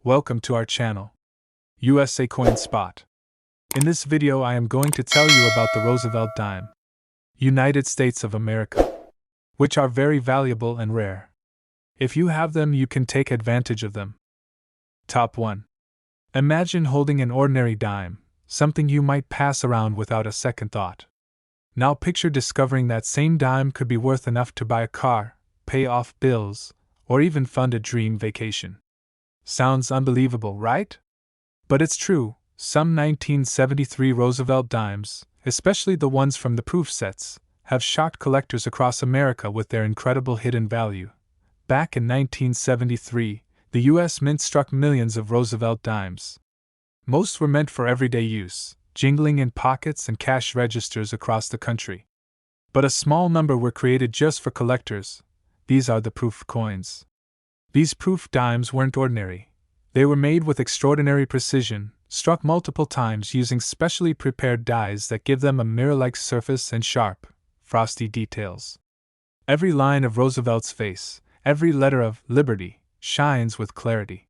Welcome to our channel, USA Coin Spot. In this video I am going to tell you about the Roosevelt dime, United States of America, which are very valuable and rare. If you have them, you can take advantage of them. Top 1. Imagine holding an ordinary dime, something you might pass around without a second thought. Now picture discovering that same dime could be worth enough to buy a car, pay off bills, or even fund a dream vacation. Sounds unbelievable, right? But it's true. Some 1973 Roosevelt dimes, especially the ones from the proof sets, have shocked collectors across America with their incredible hidden value. Back in 1973, the U.S. Mint struck millions of Roosevelt dimes. Most were meant for everyday use, jingling in pockets and cash registers across the country. But a small number were created just for collectors. These are the proof coins. These proof dimes weren't ordinary. They were made with extraordinary precision, struck multiple times using specially prepared dies that give them a mirror-like surface and sharp, frosty details. Every line of Roosevelt's face, every letter of Liberty, shines with clarity.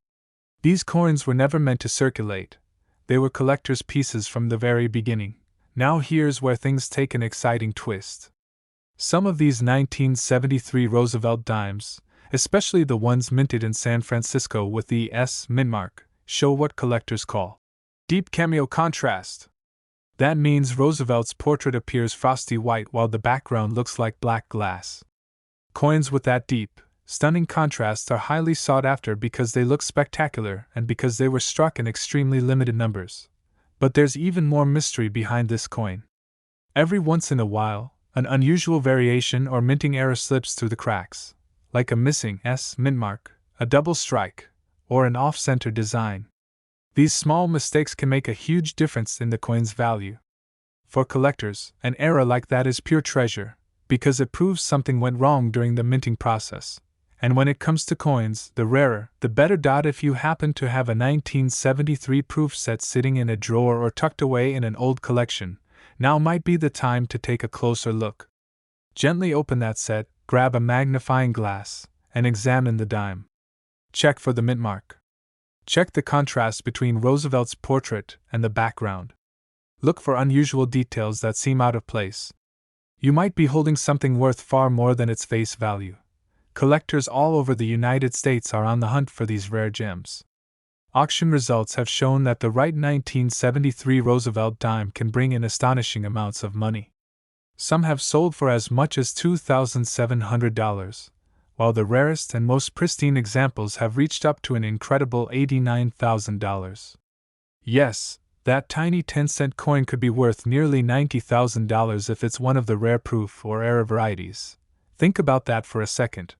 These coins were never meant to circulate. They were collector's pieces from the very beginning. Now here's where things take an exciting twist. Some of these 1973 Roosevelt dimes, especially the ones minted in San Francisco with the S mint mark, show what collectors call deep cameo contrast. That means Roosevelt's portrait appears frosty white while the background looks like black glass. Coins with that deep, stunning contrast are highly sought after because they look spectacular and because they were struck in extremely limited numbers. But there's even more mystery behind this coin. Every once in a while, an unusual variation or minting error slips through the cracks, like a missing S mint mark, a double strike, or an off-center design. These small mistakes can make a huge difference in the coin's value. For collectors, an error like that is pure treasure, because it proves something went wrong during the minting process. And when it comes to coins, the rarer, the better. If you happen to have a 1973 proof set sitting in a drawer or tucked away in an old collection, now might be the time to take a closer look. Gently open that set, grab a magnifying glass, and examine the dime. Check for the mint mark. Check the contrast between Roosevelt's portrait and the background. Look for unusual details that seem out of place. You might be holding something worth far more than its face value. Collectors all over the United States are on the hunt for these rare gems. Auction results have shown that the right 1973 Roosevelt dime can bring in astonishing amounts of money. Some have sold for as much as $2,700, while the rarest and most pristine examples have reached up to an incredible $89,000. Yes, that tiny 10-cent coin could be worth nearly $90,000 if it's one of the rare proof or error varieties. Think about that for a second.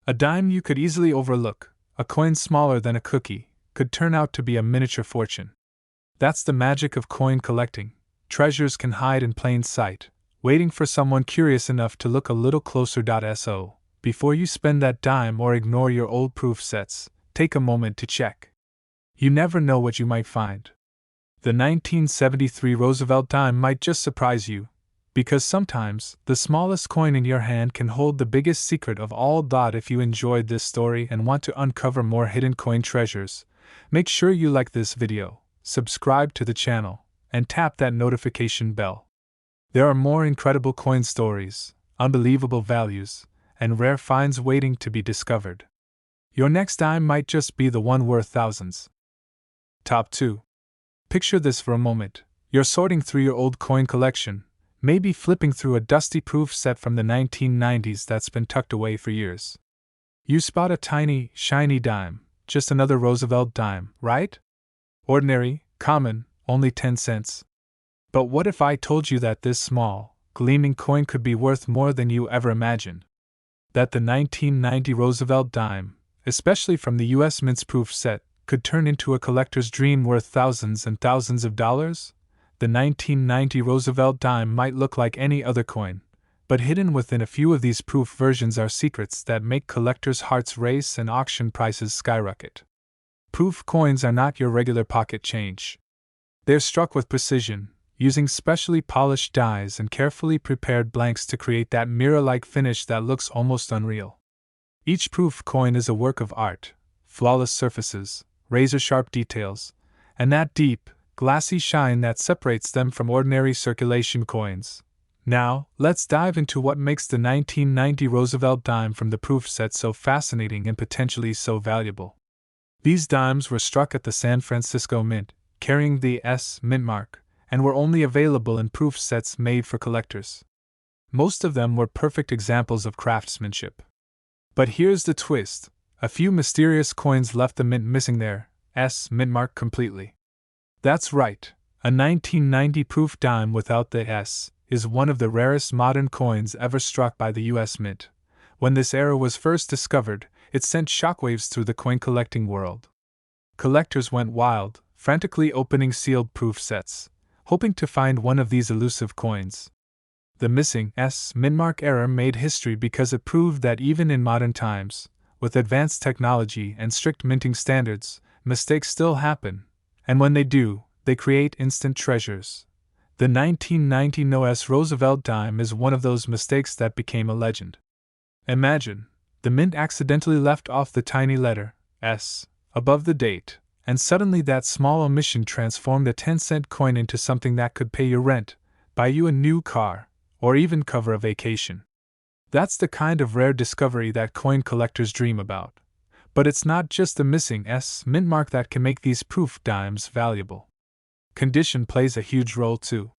A dime you could easily overlook, a coin smaller than a cookie, could turn out to be a miniature fortune. That's the magic of coin collecting. Treasures can hide in plain sight, waiting for someone curious enough to look a little closer. So, before you spend that dime or ignore your old proof sets, take a moment to check. You never know what you might find. The 1973 Roosevelt dime might just surprise you, because sometimes the smallest coin in your hand can hold the biggest secret of all. If you enjoyed this story and want to uncover more hidden coin treasures, make sure you like this video, subscribe to the channel, and tap that notification bell. There are more incredible coin stories, unbelievable values, and rare finds waiting to be discovered. Your next dime might just be the one worth thousands. Top 2. Picture this for a moment. You're sorting through your old coin collection, maybe flipping through a dusty proof set from the 1990s that's been tucked away for years. You spot a tiny, shiny dime, just another Roosevelt dime, right? Ordinary, common, only 10 cents. But what if I told you that this small, gleaming coin could be worth more than you ever imagined? That the 1990 Roosevelt dime, especially from the U.S. Mint's proof set, could turn into a collector's dream worth thousands and thousands of dollars? The 1990 Roosevelt dime might look like any other coin, but hidden within a few of these proof versions are secrets that make collectors' hearts race and auction prices skyrocket. Proof coins are not your regular pocket change. They're struck with precision, using specially polished dies and carefully prepared blanks to create that mirror-like finish that looks almost unreal. Each proof coin is a work of art, flawless surfaces, razor-sharp details, and that deep, glassy shine that separates them from ordinary circulation coins. Now, let's dive into what makes the 1990 Roosevelt dime from the proof set so fascinating and potentially so valuable. These dimes were struck at the San Francisco Mint, carrying the S Mint mark, and were only available in proof sets made for collectors. Most of them were perfect examples of craftsmanship. But here's the twist: a few mysterious coins left the mint missing their S Mint mark completely. That's right, a 1990 proof dime without the S is one of the rarest modern coins ever struck by the US Mint. When this error was first discovered, it sent shockwaves through the coin collecting world. Collectors went wild, frantically opening sealed proof sets, hoping to find one of these elusive coins. The missing S Mint mark error made history because it proved that even in modern times, with advanced technology and strict minting standards, mistakes still happen, and when they do, they create instant treasures. The 1990 No.S Roosevelt dime is one of those mistakes that became a legend. Imagine, the mint accidentally left off the tiny letter S above the date, and suddenly that small omission transformed a 10-cent coin into something that could pay your rent, buy you a new car, or even cover a vacation. That's the kind of rare discovery that coin collectors dream about. But it's not just the missing S Mint mark that can make these proof dimes valuable. Condition plays a huge role too.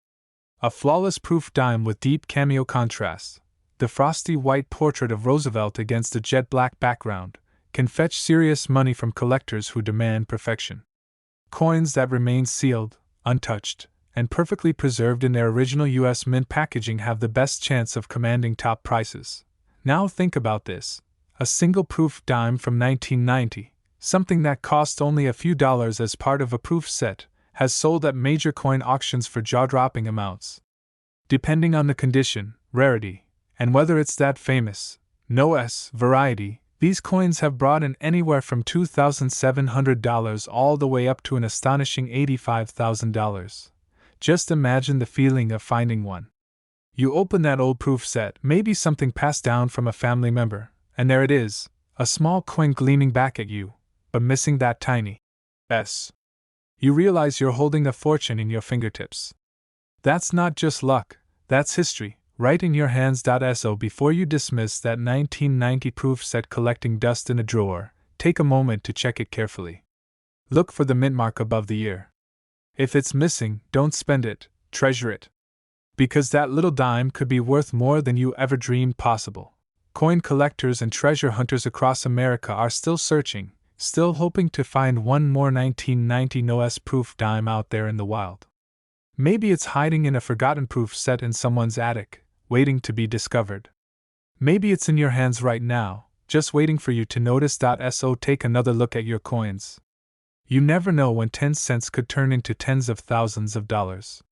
A flawless proof dime with deep cameo contrast, the frosty white portrait of Roosevelt against a jet black background, can fetch serious money from collectors who demand perfection. Coins that remain sealed, untouched, and perfectly preserved in their original US Mint packaging have the best chance of commanding top prices. Now think about this: a single proof dime from 1990, something that cost only a few dollars as part of a proof set, has sold at major coin auctions for jaw-dropping amounts. Depending on the condition, rarity, and whether it's that famous No.S variety, these coins have brought in anywhere from $2,700 all the way up to an astonishing $85,000. Just imagine the feeling of finding one. You open that old proof set, maybe something passed down from a family member, and there it is, a small coin gleaming back at you, but missing that tiny S. You realize you're holding a fortune in your fingertips. That's not just luck, that's history, right in your hands. So before you dismiss that 1990 proof set collecting dust in a drawer, take a moment to check it carefully. Look for the mint mark above the year. If it's missing, don't spend it, treasure it. Because that little dime could be worth more than you ever dreamed possible. Coin collectors and treasure hunters across America are still searching, still hoping to find one more 1990 No.S proof dime out there in the wild. Maybe it's hiding in a forgotten proof set in someone's attic, waiting to be discovered. Maybe it's in your hands right now, just waiting for you to notice. So take another look at your coins. You never know when 10 cents could turn into tens of thousands of dollars.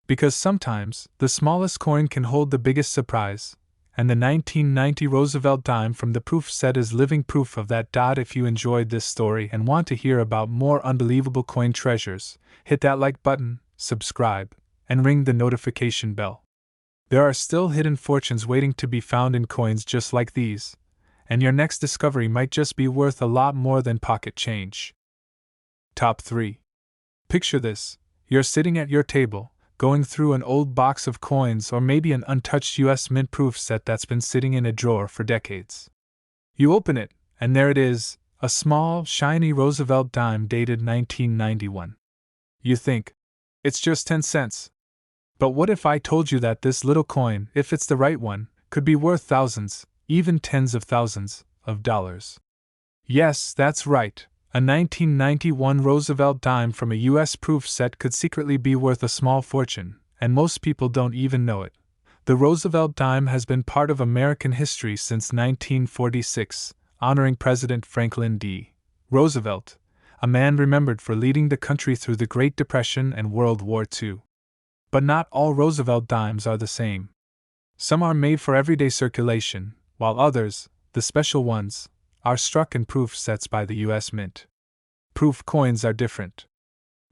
Because sometimes, the smallest coin can hold the biggest surprise, and the 1990 Roosevelt dime from the proof set is living proof of that. If you enjoyed this story and want to hear about more unbelievable coin treasures, hit that like button, subscribe, and ring the notification bell. There are still hidden fortunes waiting to be found in coins just like these, and your next discovery might just be worth a lot more than pocket change. Top 3. Picture this: you're sitting at your table, going through an old box of coins or maybe an untouched US Mint proof set that's been sitting in a drawer for decades. You open it, and there it is, a small, shiny Roosevelt dime dated 1991. You think, it's just 10 cents. But what if I told you that this little coin, if it's the right one, could be worth thousands, even tens of thousands, of dollars? Yes, that's right. A 1991 Roosevelt dime from a US proof set could secretly be worth a small fortune, and most people don't even know it. The Roosevelt dime has been part of American history since 1946, honoring President Franklin D. Roosevelt, a man remembered for leading the country through the Great Depression and World War II. But not all Roosevelt dimes are the same. Some are made for everyday circulation, while others, the special ones, are struck in proof sets by the US Mint. Proof coins are different.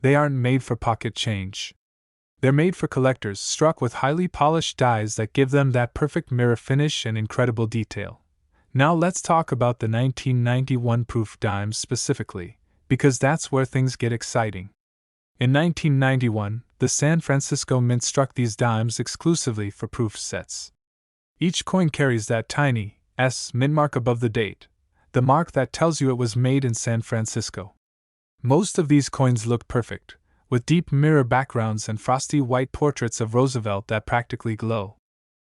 They aren't made for pocket change. They're made for collectors, struck with highly polished dies that give them that perfect mirror finish and incredible detail. Now let's talk about the 1991 proof dimes specifically, because that's where things get exciting. In 1991, the San Francisco Mint struck these dimes exclusively for proof sets. Each coin carries that tiny S mint mark above the date, the mark that tells you it was made in San Francisco. Most of these coins look perfect, with deep mirror backgrounds and frosty white portraits of Roosevelt that practically glow.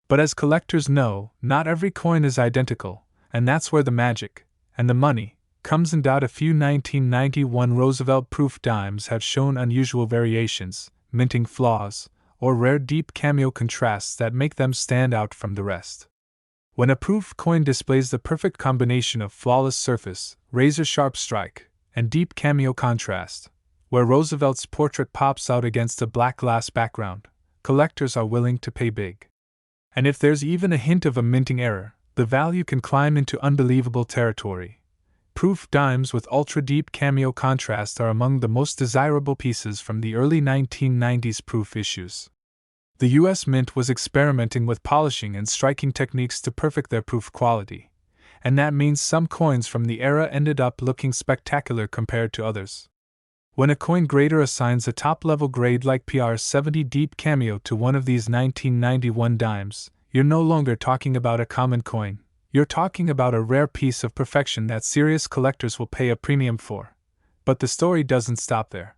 But as collectors know, not every coin is identical, and that's where the magic, and the money, comes in. A few 1991 Roosevelt proof dimes have shown unusual variations, minting flaws, or rare deep cameo contrasts that make them stand out from the rest. When a proof coin displays the perfect combination of flawless surface, razor-sharp strike, and deep cameo contrast, where Roosevelt's portrait pops out against a black glass background, collectors are willing to pay big. And if there's even a hint of a minting error, the value can climb into unbelievable territory. Proof dimes with ultra-deep cameo contrast are among the most desirable pieces from the early 1990s proof issues. The U.S. Mint was experimenting with polishing and striking techniques to perfect their proof quality, and that means some coins from the era ended up looking spectacular compared to others. When a coin grader assigns a top-level grade like PR70 deep cameo to one of these 1991 dimes, you're no longer talking about a common coin. You're talking about a rare piece of perfection that serious collectors will pay a premium for. But the story doesn't stop there.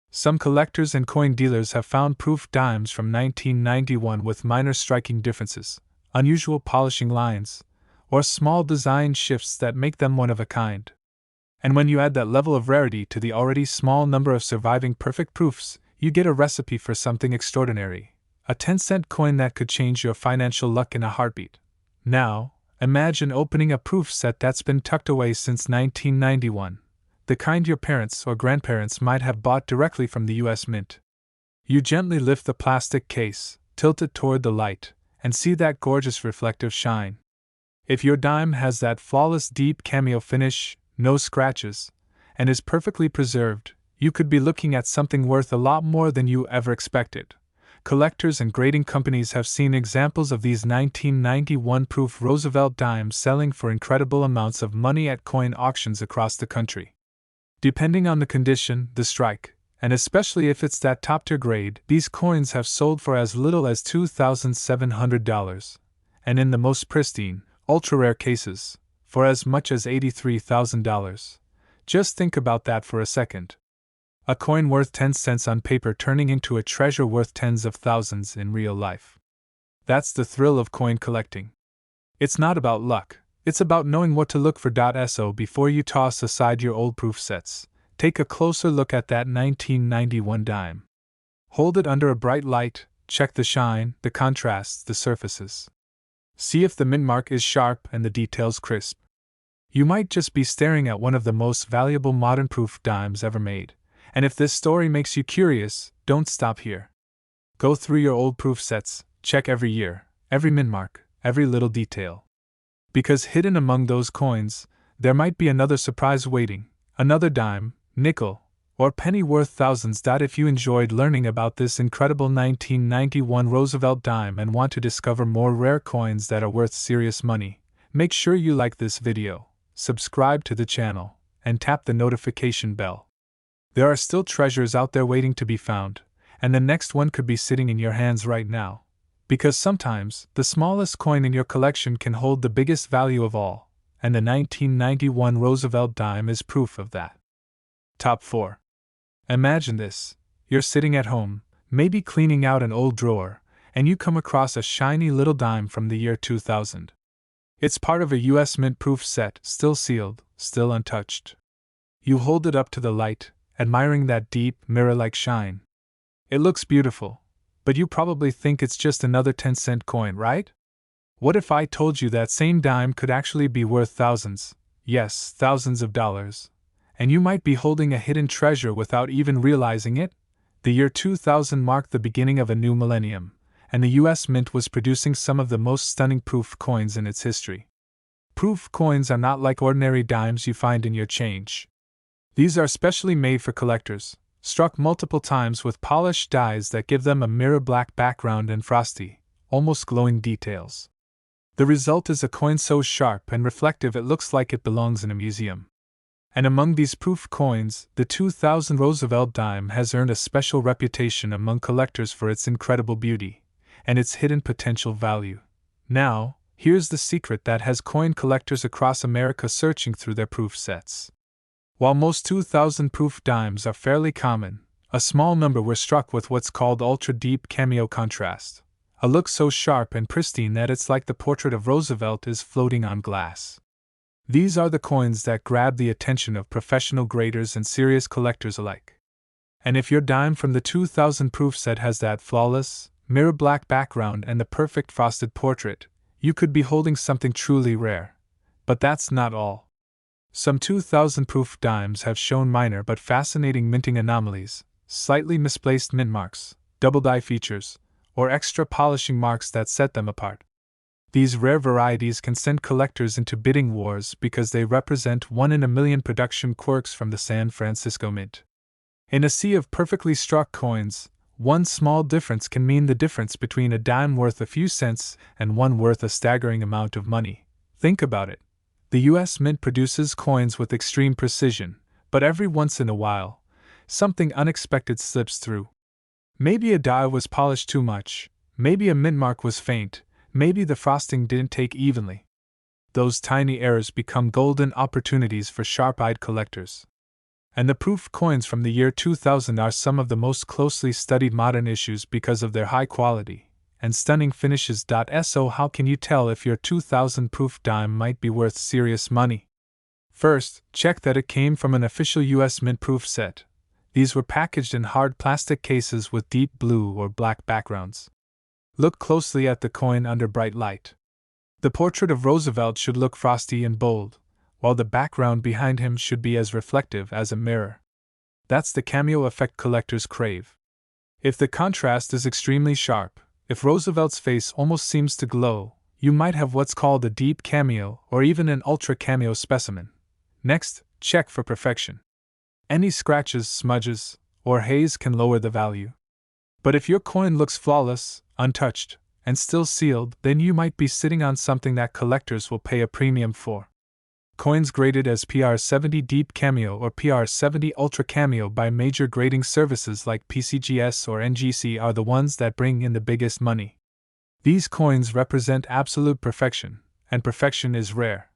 Some collectors and coin dealers have found proof dimes from 1991 with minor striking differences, unusual polishing lines, or small design shifts that make them one of a kind. And when you add that level of rarity to the already small number of surviving perfect proofs, you get a recipe for something extraordinary, a 10-cent coin that could change your financial luck in a heartbeat. Now, imagine opening a proof set that's been tucked away since 1991, the kind your parents or grandparents might have bought directly from the U.S. Mint. You gently lift the plastic case, tilt it toward the light, and see that gorgeous reflective shine. If your dime has that flawless deep cameo finish, no scratches, and is perfectly preserved, you could be looking at something worth a lot more than you ever expected. Collectors and grading companies have seen examples of these 1991 proof Roosevelt dimes selling for incredible amounts of money at coin auctions across the country. Depending on the condition, the strike, and especially if it's that top-tier grade, these coins have sold for as little as $2,700, and in the most pristine, ultra-rare cases, for as much as $83,000. Just think about that for a second. A coin worth 10 cents on paper turning into a treasure worth tens of thousands in real life. That's the thrill of coin collecting. It's not about luck, it's about knowing what to look for. So before you toss aside your old proof sets, take a closer look at that 1991 dime. Hold it under a bright light, check the shine, the contrasts, the surfaces. See if the mint mark is sharp and the details crisp. You might just be staring at one of the most valuable modern proof dimes ever made. And if this story makes you curious, don't stop here. Go through your old proof sets, check every year, every mint mark, every little detail. Because hidden among those coins, there might be another surprise waiting, another dime, nickel, or penny worth thousands. If you enjoyed learning about this incredible 1991 Roosevelt dime and want to discover more rare coins that are worth serious money, make sure you like this video, subscribe to the channel, and tap the notification bell. There are still treasures out there waiting to be found, and the next one could be sitting in your hands right now. Because sometimes, the smallest coin in your collection can hold the biggest value of all, and the 1991 Roosevelt dime is proof of that. Top 4. Imagine this. You're sitting at home, maybe cleaning out an old drawer, and you come across a shiny little dime from the year 2000. It's part of a U.S. Mint proof set, still sealed, still untouched. You hold it up to the light, admiring that deep, mirror-like shine. It looks beautiful, but you probably think it's just another 10-cent coin, right? What if I told you that same dime could actually be worth thousands, yes, thousands of dollars, and you might be holding a hidden treasure without even realizing it? The year 2000 marked the beginning of a new millennium, and the U.S. Mint was producing some of the most stunning proof coins in its history. Proof coins are not like ordinary dimes you find in your change. These are specially made for collectors, struck multiple times with polished dies that give them a mirror-black background and frosty, almost glowing details. The result is a coin so sharp and reflective it looks like it belongs in a museum. And among these proof coins, the 2000 Roosevelt dime has earned a special reputation among collectors for its incredible beauty and its hidden potential value. Now, here's the secret that has coin collectors across America searching through their proof sets. While most 2000 proof dimes are fairly common, a small number were struck with what's called ultra-deep cameo contrast, a look so sharp and pristine that it's like the portrait of Roosevelt is floating on glass. These are the coins that grab the attention of professional graders and serious collectors alike. And if your dime from the 2000 proof set has that flawless, mirror black background and the perfect frosted portrait, you could be holding something truly rare. But that's not all. Some 2000 proof dimes have shown minor but fascinating minting anomalies, slightly misplaced mint marks, double die features, or extra polishing marks that set them apart. These rare varieties can send collectors into bidding wars because they represent one-in-a-million production quirks from the San Francisco Mint. In a sea of perfectly struck coins, one small difference can mean the difference between a dime worth a few cents and one worth a staggering amount of money. Think about it. The U.S. Mint produces coins with extreme precision, but every once in a while, something unexpected slips through. Maybe a die was polished too much, maybe a mint mark was faint, maybe the frosting didn't take evenly. Those tiny errors become golden opportunities for sharp-eyed collectors. And the proof coins from the year 2000 are some of the most closely studied modern issues because of their high quality and stunning finishes. So how can you tell if your 2000 proof dime might be worth serious money? First, check that it came from an official U.S. Mint proof set. These were packaged in hard plastic cases with deep blue or black backgrounds. Look closely at the coin under bright light. The portrait of Roosevelt should look frosty and bold, while the background behind him should be as reflective as a mirror. That's the cameo effect collectors crave. If the contrast is extremely sharp, if Roosevelt's face almost seems to glow, you might have what's called a deep cameo or even an ultra cameo specimen. Next, check for perfection. Any scratches, smudges, or haze can lower the value. But if your coin looks flawless, untouched, and still sealed, then you might be sitting on something that collectors will pay a premium for. Coins graded as PR70 Deep Cameo or PR70 Ultra Cameo by major grading services like PCGS or NGC are the ones that bring in the biggest money. These coins represent absolute perfection, and perfection is rare.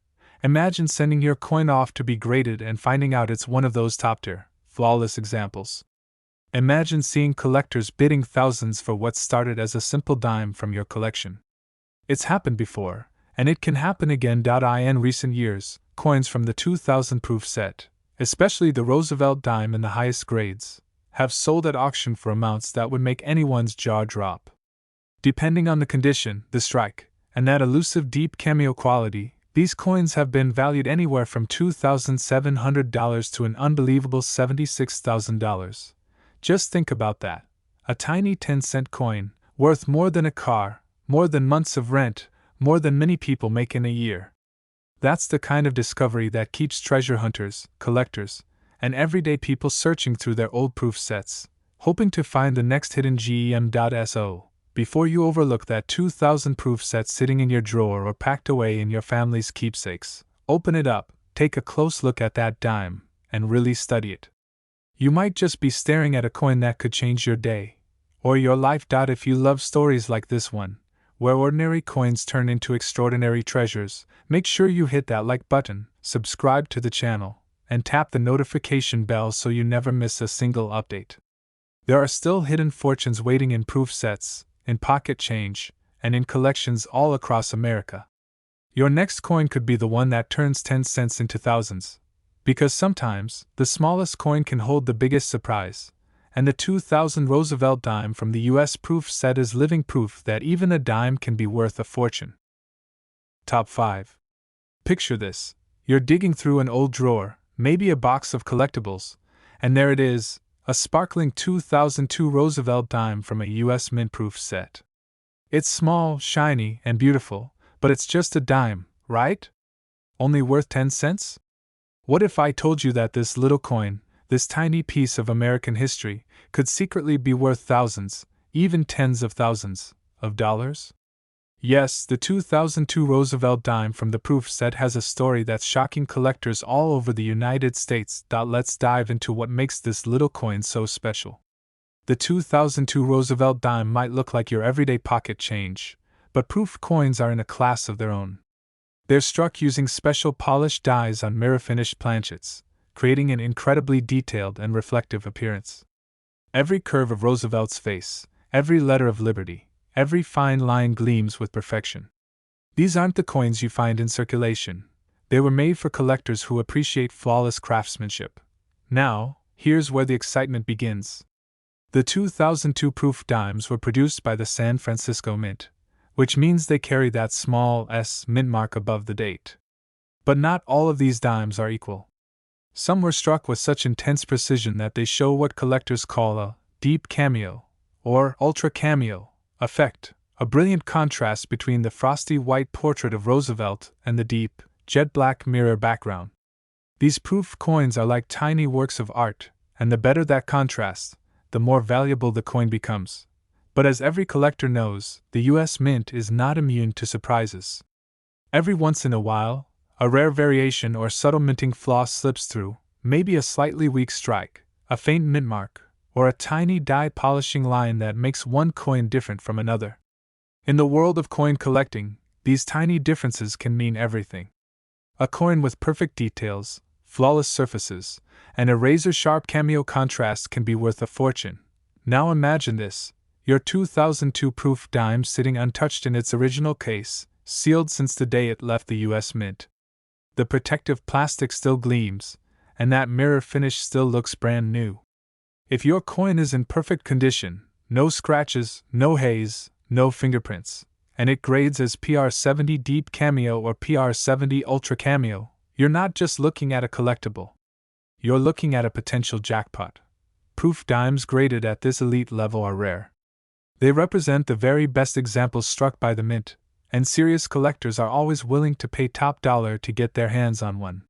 Imagine sending your coin off to be graded and finding out it's one of those top-tier, flawless examples. Imagine seeing collectors bidding thousands for what started as a simple dime from your collection. It's happened before, and it can happen again. In recent years, coins from the 2000 proof set, especially the Roosevelt dime in the highest grades, have sold at auction for amounts that would make anyone's jaw drop. Depending on the condition, the strike, and that elusive deep cameo quality, these coins have been valued anywhere from $2,700 to an unbelievable $76,000. Just think about that. A tiny 10-cent coin, worth more than a car, more than months of rent, more than many people make in a year. That's the kind of discovery that keeps treasure hunters, collectors, and everyday people searching through their old proof sets, hoping to find the next hidden gem.so. Before you overlook that 2000 proof set sitting in your drawer or packed away in your family's keepsakes, open it up, take a close look at that dime, and really study it. You might just be staring at a coin that could change your day, or your life. If you love stories like this one, where ordinary coins turn into extraordinary treasures, make sure you hit that like button, subscribe to the channel, and tap the notification bell so you never miss a single update. There are still hidden fortunes waiting in proof sets, in pocket change, and in collections all across America. Your next coin could be the one that turns 10 cents into thousands. Because sometimes, the smallest coin can hold the biggest surprise, and the 2000 Roosevelt dime from the US proof set is living proof that even a dime can be worth a fortune. Top 5. Picture this. You're digging through an old drawer, maybe a box of collectibles, and there it is, a sparkling 2002 Roosevelt dime from a US Mint proof set. It's small, shiny, and beautiful, but it's just a dime, right? Only worth 10 cents? What if I told you that this little coin, this tiny piece of American history, could secretly be worth thousands, even tens of thousands, of dollars? Yes, the 2002 Roosevelt dime from the proof set has a story that's shocking collectors all over the United States. Let's dive into what makes this little coin so special. The 2002 Roosevelt dime might look like your everyday pocket change, but proof coins are in a class of their own. They're struck using special polished dies on mirror-finished planchets, creating an incredibly detailed and reflective appearance. Every curve of Roosevelt's face, every letter of liberty, every fine line gleams with perfection. These aren't the coins you find in circulation. They were made for collectors who appreciate flawless craftsmanship. Now, here's where the excitement begins. The 2002 proof dimes were produced by the San Francisco Mint, which means they carry that small S mint mark above the date. But not all of these dimes are equal. Some were struck with such intense precision that they show what collectors call a deep cameo, or ultra cameo, effect, a brilliant contrast between the frosty white portrait of Roosevelt and the deep, jet black mirror background. These proof coins are like tiny works of art, and the better that contrast, the more valuable the coin becomes. But as every collector knows, the US Mint is not immune to surprises. Every once in a while, a rare variation or subtle minting flaw slips through, maybe a slightly weak strike, a faint mint mark, or a tiny die polishing line that makes one coin different from another. In the world of coin collecting, these tiny differences can mean everything. A coin with perfect details, flawless surfaces, and a razor-sharp cameo contrast can be worth a fortune. Now imagine this: your 2002 proof dime sitting untouched in its original case, sealed since the day it left the US Mint. The protective plastic still gleams, and that mirror finish still looks brand new. If your coin is in perfect condition, no scratches, no haze, no fingerprints, and it grades as PR70 Deep Cameo or PR70 Ultra Cameo, you're not just looking at a collectible. You're looking at a potential jackpot. Proof dimes graded at this elite level are rare. They represent the very best examples struck by the Mint, and serious collectors are always willing to pay top dollar to get their hands on one.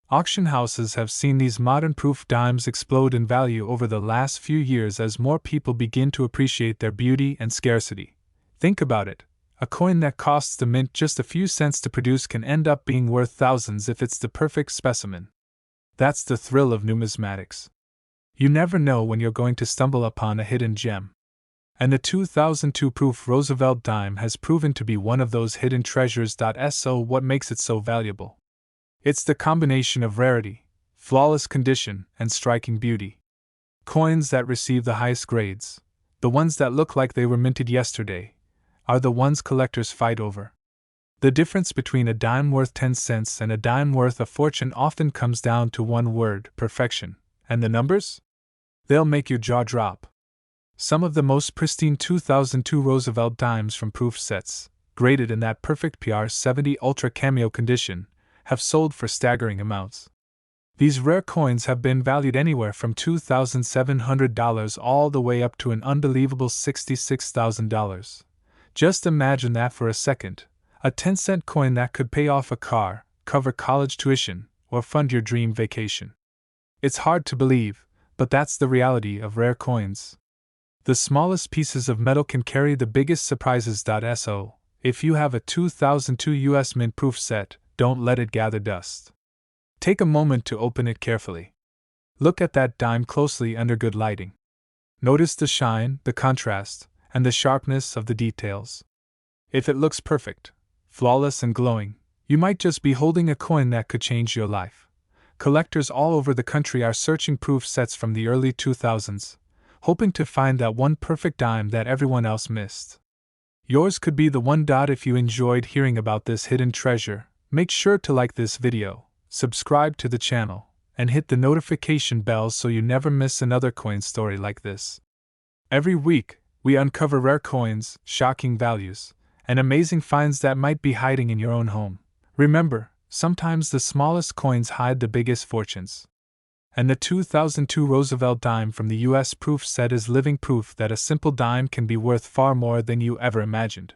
Auction houses have seen these modern proof dimes explode in value over the last few years as more people begin to appreciate their beauty and scarcity. Think about it. A coin that costs the Mint just a few cents to produce can end up being worth thousands if it's the perfect specimen. That's the thrill of numismatics. You never know when you're going to stumble upon a hidden gem. And the 2002 proof Roosevelt dime has proven to be one of those hidden treasures. So what makes it so valuable? It's the combination of rarity, flawless condition, and striking beauty. Coins that receive the highest grades, the ones that look like they were minted yesterday, are the ones collectors fight over. The difference between a dime worth 10 cents and a dime worth a fortune often comes down to one word: perfection. And the numbers? They'll make your jaw drop. Some of the most pristine 2002 Roosevelt dimes from proof sets, graded in that perfect PR70 Ultra Cameo condition, have sold for staggering amounts. These rare coins have been valued anywhere from $2,700 all the way up to an unbelievable $66,000. Just imagine that for a second: a 10-cent coin that could pay off a car, cover college tuition, or fund your dream vacation. It's hard to believe, but that's the reality of rare coins. The smallest pieces of metal can carry the biggest surprises. So, if you have a 2002 US Mint proof set, don't let it gather dust. Take a moment to open it carefully. Look at that dime closely under good lighting. Notice the shine, the contrast, and the sharpness of the details. If it looks perfect, flawless and glowing, you might just be holding a coin that could change your life. Collectors all over the country are searching proof sets from the early 2000s, hoping to find that one perfect dime that everyone else missed. Yours could be the one. If you enjoyed hearing about this hidden treasure, make sure to like this video, subscribe to the channel, and hit the notification bell so you never miss another coin story like this. Every week, we uncover rare coins, shocking values, and amazing finds that might be hiding in your own home. Remember, sometimes the smallest coins hide the biggest fortunes. And the 2002 Roosevelt dime from the US proof set is living proof that a simple dime can be worth far more than you ever imagined.